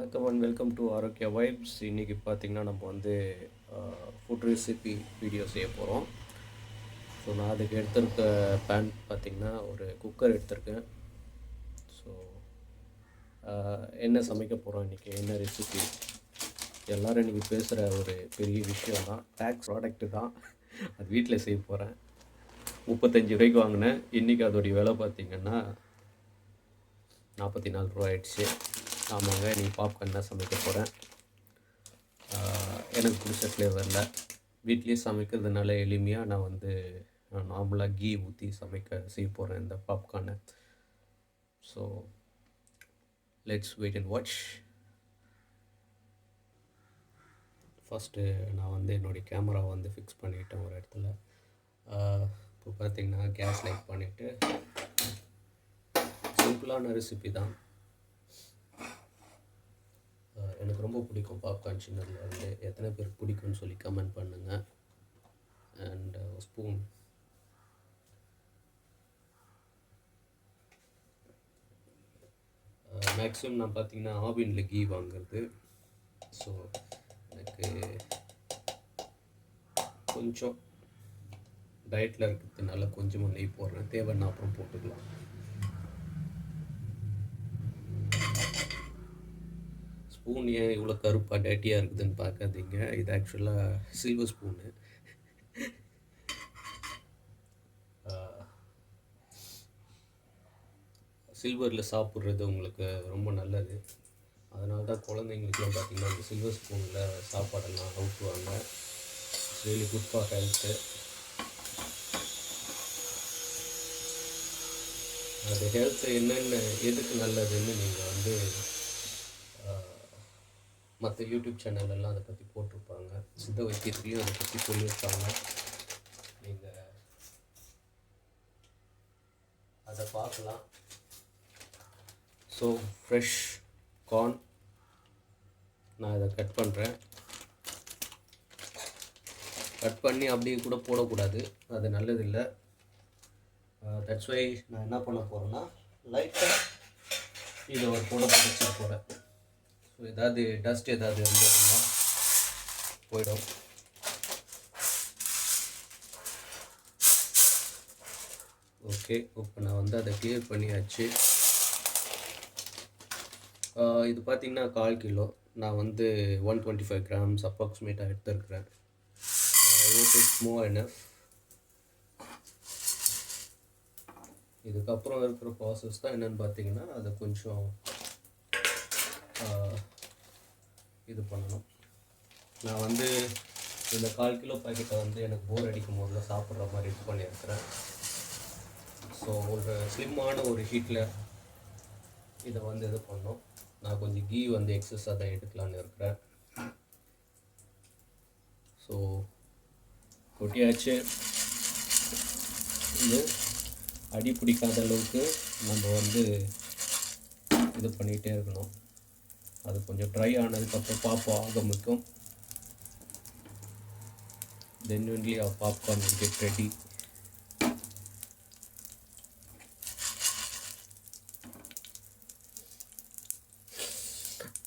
வணக்கம் and welcome to Aarokya vibes. இன்றைக்கி பார்த்திங்கன்னா நம்ம வந்து ஃபுட் ரெசிபி வீடியோ செய்ய போகிறோம். ஸோ நான் அதுக்கு எடுத்திருக்க பேன் பார்த்திங்கன்னா ஒரு குக்கர் எடுத்திருக்கேன். ஸோ என்ன சமைக்க போகிறோம் இன்றைக்கி, என்ன ரெசிபி, எல்லோரும் இன்றைக்கி பேசுகிற ஒரு பெரிய விஷயம் தான். டேக்ஸ் ப்ராடக்ட்டு தான். அது வீட்டில் செய்ய போகிறேன். 35 ரூபாய்க்கு வாங்கினேன். இன்றைக்கி அதோடைய விலை பார்த்திங்கன்னா 44 ரூபா ஆயிடுச்சு. ஆமாங்க, இன்றைக்கி பாப்கார்ன் தான் சமைக்க போகிறேன். எனக்கு பிடிச்ச ஃப்ளேவரில் வீட்லேயே சமைக்கிறதுனால எளிமையாக நான் வந்து நார்மலாக கீ ஊற்றி செய்ய போகிறேன் இந்த பாப்கார்னை. So let's wait and watch. First நான் வந்து என்னுடைய கேமராவை வந்து ஃபிக்ஸ் பண்ணிவிட்டேன் ஒரு இடத்துல. இப்போ பார்த்திங்கன்னா கேஸ் லைட் பண்ணிவிட்டு, சிம்பிளான ரெசிபி தான். எனக்கு ரொம்ப பிடிக்கும் பாப்கார்ன். சின்னதில் வந்து எத்தனை பேருக்கு பிடிக்கும்னு சொல்லி கமெண்ட் பண்ணுங்கள். அண்ட் ஸ்பூன், மேக்ஸிமம் நான் பார்த்தீங்கன்னா ஆவினில் கீ வாங்குறது. ஸோ எனக்கு கொஞ்சம் டயட்டில் இருக்கிறதுனால கொஞ்சமாக நெய் போடுறேன். தேவைன்னா அப்புறம் போட்டுக்கலாம். ஸ்பூன் ஏன் இவ்வளோ கருப்பாக டேட்டியாக இருக்குதுன்னு பார்க்காதீங்க. இது ஆக்சுவலாக சில்வர் ஸ்பூனு. சில்வரில் சாப்பிட்றது உங்களுக்கு ரொம்ப நல்லது. அதனால தான் குழந்தைங்களுக்குலாம் பார்த்திங்கன்னா இந்த சில்வர் ஸ்பூனில் சாப்பாடெல்லாம் ஊற்றுவாங்க. It's really good for health. அது ஹெல்த்து என்னென்ன எதுக்கு நல்லதுன்னு நீங்கள் வந்து மற்ற யூடியூப் சேனலெல்லாம் அதை பற்றி போட்டிருப்பாங்க. சித்த வைத்தியத்துலேயும் அதை பற்றி சொல்லியிருப்பாங்க. நீங்கள் அதை பார்க்கலாம். ஸோ ஃப்ரெஷ் கார்ன் நான் இதை கட் பண்ணுறேன். கட் பண்ணி அப்படியே கூட போடக்கூடாது, அது நல்லதில்லை. தட்ஸ் வை நான் என்ன பண்ண போகிறேன்னா லைட்டாக இதை ஒரு போட்டு வச்சுக்க போகிறேன். ஸோ ஏதாவது டஸ்ட் ஏதாவது இருந்ததுன்னா போயிடும். ஓகே, இப்போ நான் வந்து அதை கிளியர் பண்ணியாச்சு. இது பார்த்திங்கன்னா 1/4 கிலோ. நான் வந்து 125 கிராம்ஸ் அப்ராக்சிமேட்டாக எடுத்துருக்கிறேன். It's more enough. இதுக்கப்புறம் இருக்கிற ப்ராசஸ் தான் என்னென்னு பார்த்தீங்கன்னா அதை கொஞ்சம் இது பண்ணணும். நான் வந்து இந்த 1/4 கிலோ பாக்கெட்டை வந்து எனக்கு போர் அடிக்கும் போதில் சாப்பிட்ற மாதிரி இது பண்ணியிருக்கிறேன். ஸோ ஒரு ஸ்லிம்மான ஒரு ஹீட்டில் இதை வந்து இது பண்ணோம். நான் கொஞ்சம் கீ வந்து எக்ஸஸாக தான் எடுக்கலான்னு இருக்கிறேன். ஸோ கொட்டியாச்சு. இது அடி பிடிக்காத அளவுக்கு நம்ம வந்து இது பண்ணிகிட்டே இருக்கணும். அது கொஞ்சம் ட்ரை ஆனதுக்கப்புறம் பாப்போம் ஆரம்பிக்கும். Then only our popcorn will get ready.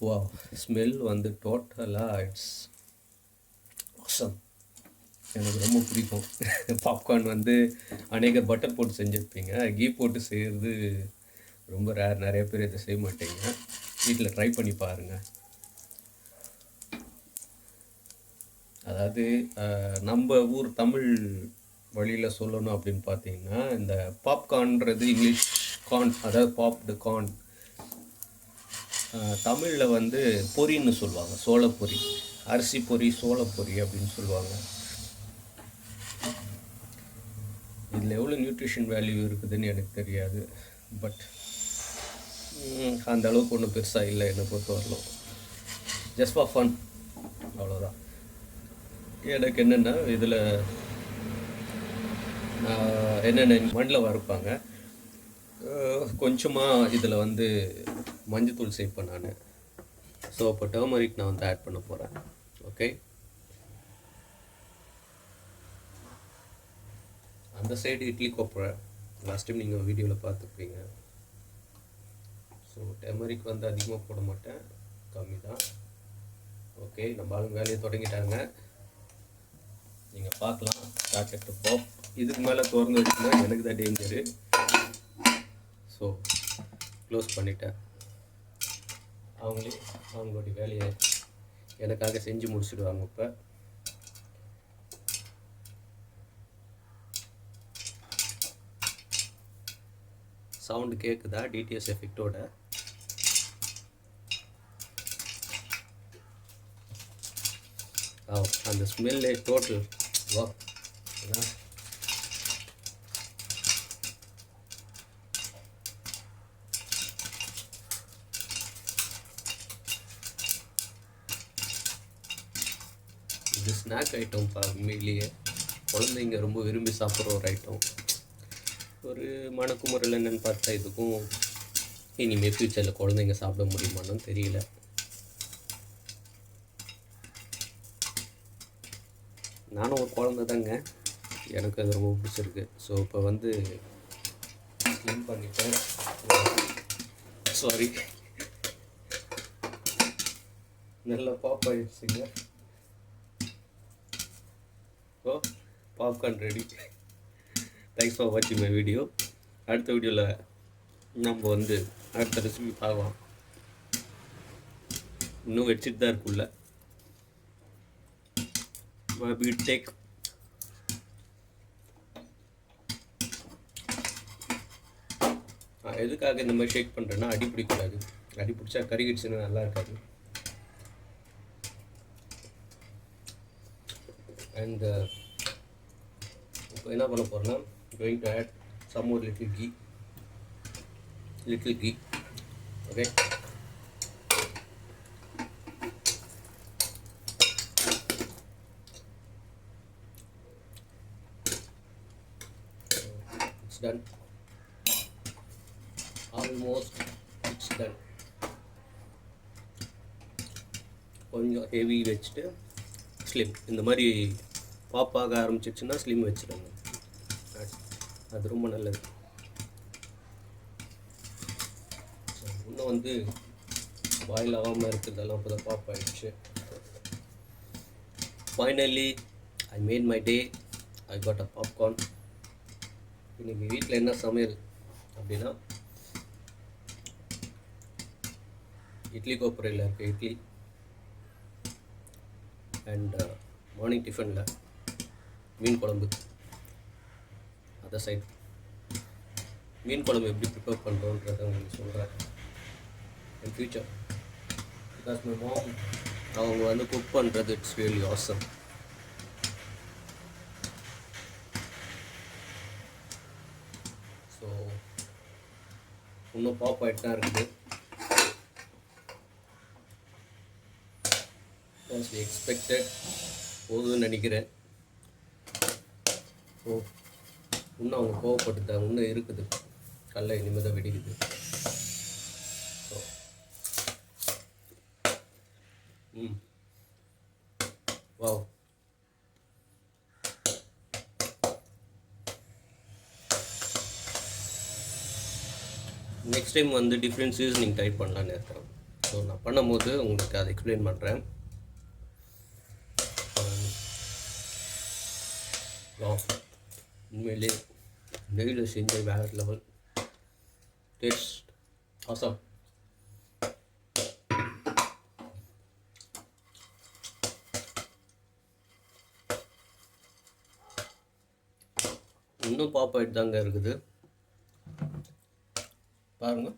Wow, smell வந்து டோட்டலாக இட்ஸ் ஆசம். எனக்கு ரொம்ப பிடிக்கும். பாப்கார்ன் வந்து அநேகர் பட்டர் போட்டு செஞ்சுருப்பீங்க. கீ போட்டு செய்கிறது ரொம்ப ரேர். நிறைய பேர் இதை செய்ய மாட்டீங்க. வீட்டில் ட்ரை பண்ணி பாருங்கள். அதாவது நம்ம ஊர் தமிழ் வழியில் சொல்லணும் அப்படின்னு பார்த்தீங்கன்னா, இந்த பாப்கார்ன்றது இங்கிலீஷ் கார்ன், அதாவது பாப்டு கார்ன். தமிழில் வந்து பொரின்னு சொல்லுவாங்க. சோளப்பொரி, அரிசி பொரி, சோளப்பொரி அப்படின்னு சொல்லுவாங்க. இதில் எவ்வளோ நியூட்ரிஷன் வேல்யூ இருக்குதுன்னு எனக்கு தெரியாது. பட் அந்த அளவுக்கு ஒன்றும் பெருசாக இல்லை என்னை பொறுத்த வரலாம். ஜஸ்ட் ஃபார் ஃபன், அவ்வளோதான். எனக்கு என்னென்னா இதில் என்னென்ன மண்ணில் வறுப்பாங்க. கொஞ்சமாக இதில் வந்து மஞ்சத்தூள் சேர்ப்பேன் நான். ஸோ இப்போ டர்மரிக் நான் வந்து ஆட் பண்ண போகிறேன். ஓகே, அந்த சைடு இட்லி கோப்பை லாஸ்ட் டைம் நீங்கள் வீடியோவில் பார்த்துருப்பீங்க. ஸோ டர்மரிக் வந்து அதிகமாக போட மாட்டேன், கம்மியாக ஓகே, நம்ம ஆளுங்க வேலையை தொடங்கிட்டாங்க. நீங்கள் பார்க்கலாம். Start to pop. இதுக்கு மேலே திறந்து வச்சுன்னா எனக்கு தான் டேஞ்சரு. ஸோ க்ளோஸ் பண்ணிட்டேன். அவங்களே அவங்களுடைய வேலையை எனக்காக செஞ்சு முடிச்சுடுவாங்க. இப்போ சவுண்டு கேட்குதா டிடிஎஸ் எஃபெக்டோட? அந்த ஸ்மெல்லே டோட்டல் வா. இது ஸ்நாக் ஐட்டம் உண்மையிலேயே குழந்தைங்க ரொம்ப விரும்பி சாப்பிட்ற ஒரு ஐட்டம். ஒரு மணக்குமுறையில் என்னென்னு பார்த்தா இதுக்கும் இனிமேல் ஃப்யூச்சரில் குழந்தைங்க சாப்பிட முடியுமான்னு தெரியல. நானும் ஒரு குழந்தை தாங்க, எனக்கு அது ரொம்ப பிடிச்சிருக்கு. ஸோ இப்போ வந்து ஸ்லிம் பண்ணிட்டேன். சாரி, நல்லா பாப் ஆகிடுச்சுங்க. So popcorn ready. Thanks for வாட்சிங் மை வீடியோ. அடுத்த வீடியோவில் நம்ம வந்து அடுத்த ரெசிபி பார்க்கலாம். இன்னும் வச்சுட்டு தான் இருக்குல்ல. டேக் எதுக்காக இந்த மாதிரி ஷேக் பண்ணுறேன்னா அடி பிடிக்கூடாது. அடி பிடிச்சா கறிகிடுச்சுன்னா நல்லா இருக்காது. அண்ட் இப்போ என்ன பண்ண போகிறேன்னா going to add some more little ghee. Okay, it's done. Almost it's done. கொஞ்சம் ஹெவி வச்சுட்டு ஸ்லிம். இந்த மாதிரி பாப் ஆக ஆரம்பிச்சிச்சுன்னா ஸ்லிம் வச்சுடுங்க. அது ரொம்ப நல்லது. இன்னும் வந்து பாயில் ஆகாமல் இருக்கிறதெல்லாம் இப்போ தான் பாப் ஆகிடுச்சு. Finally I made my day. I got a popcorn. இன்றைக்கி வீட்டில் என்ன சமையல் அப்படின்னா இட்லி கோப்பரையில் இருக்க இட்லி அண்ட் மார்னிங் டிஃபனில் மீன் குழம்பு. அதர் சைட் மீன் குழம்பு எப்படி ப்ரிப்பேர் பண்ணுறோன்றதை உங்களுக்கு சொல்கிறேன் in future. Because my mom அவங்க வந்து குக் பண்ணுறது இட்ஸ் ரியலி ஆசம். ஸோ இன்னும் பாப் ஆகிட்டு தான் இருக்குது. as we expected போதும்னு நினைக்கிறேன். ஸோ இன்னும் அவங்க கோவப்பட்டுட்டாங்க. இன்னும் இருக்குது கல்லை இனிமேல் தான் வெடிக்குது. So wow. நெக்ஸ்ட் டைம் வந்து டிஃப்ரெண்ட் சீசனிங் டைப் பண்ணலான்னு இருக்கேன். ஸோ நான் பண்ணும்போது உங்களுக்கு அதை எக்ஸ்பிளைன் பண்ணுறேன். உண்மையிலே நெய்யில் செஞ்ச வேறு லெவல் டேஸ்ட் ஆசம். இன்னும் பாப் ஆகிட்டு தாங்க இருக்குது பாருங்க.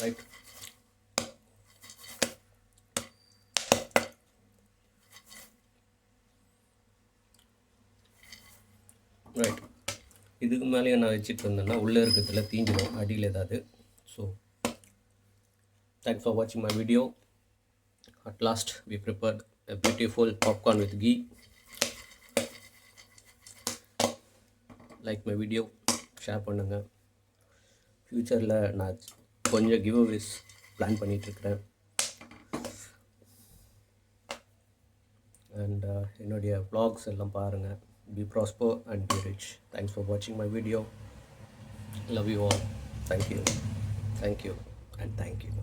ரைட். ரைட், இதுக்கு மேலேயே நான் வச்சுட்டு இருந்தேன்னா உள்ளே இருக்கிறதுல தீஞ்சிடும் அடியில் ஏதாவது. ஸோ தேங்க்ஸ் ஃபார் வாட்சிங் my video. At last we prepared a beautiful popcorn with ghee. Like my video, share பண்ணுங்கள். ஃப்யூச்சரில் நான் கொஞ்சம் கிவ் அவேஸ் பிளான் பண்ணிகிட்ருக்கிறேன். அண்ட் என்னுடைய vlogs எல்லாம் பாருங்கள். be prosper and be rich. Thanks for watching my video. Love you all. Thank you, thank you, and thank you.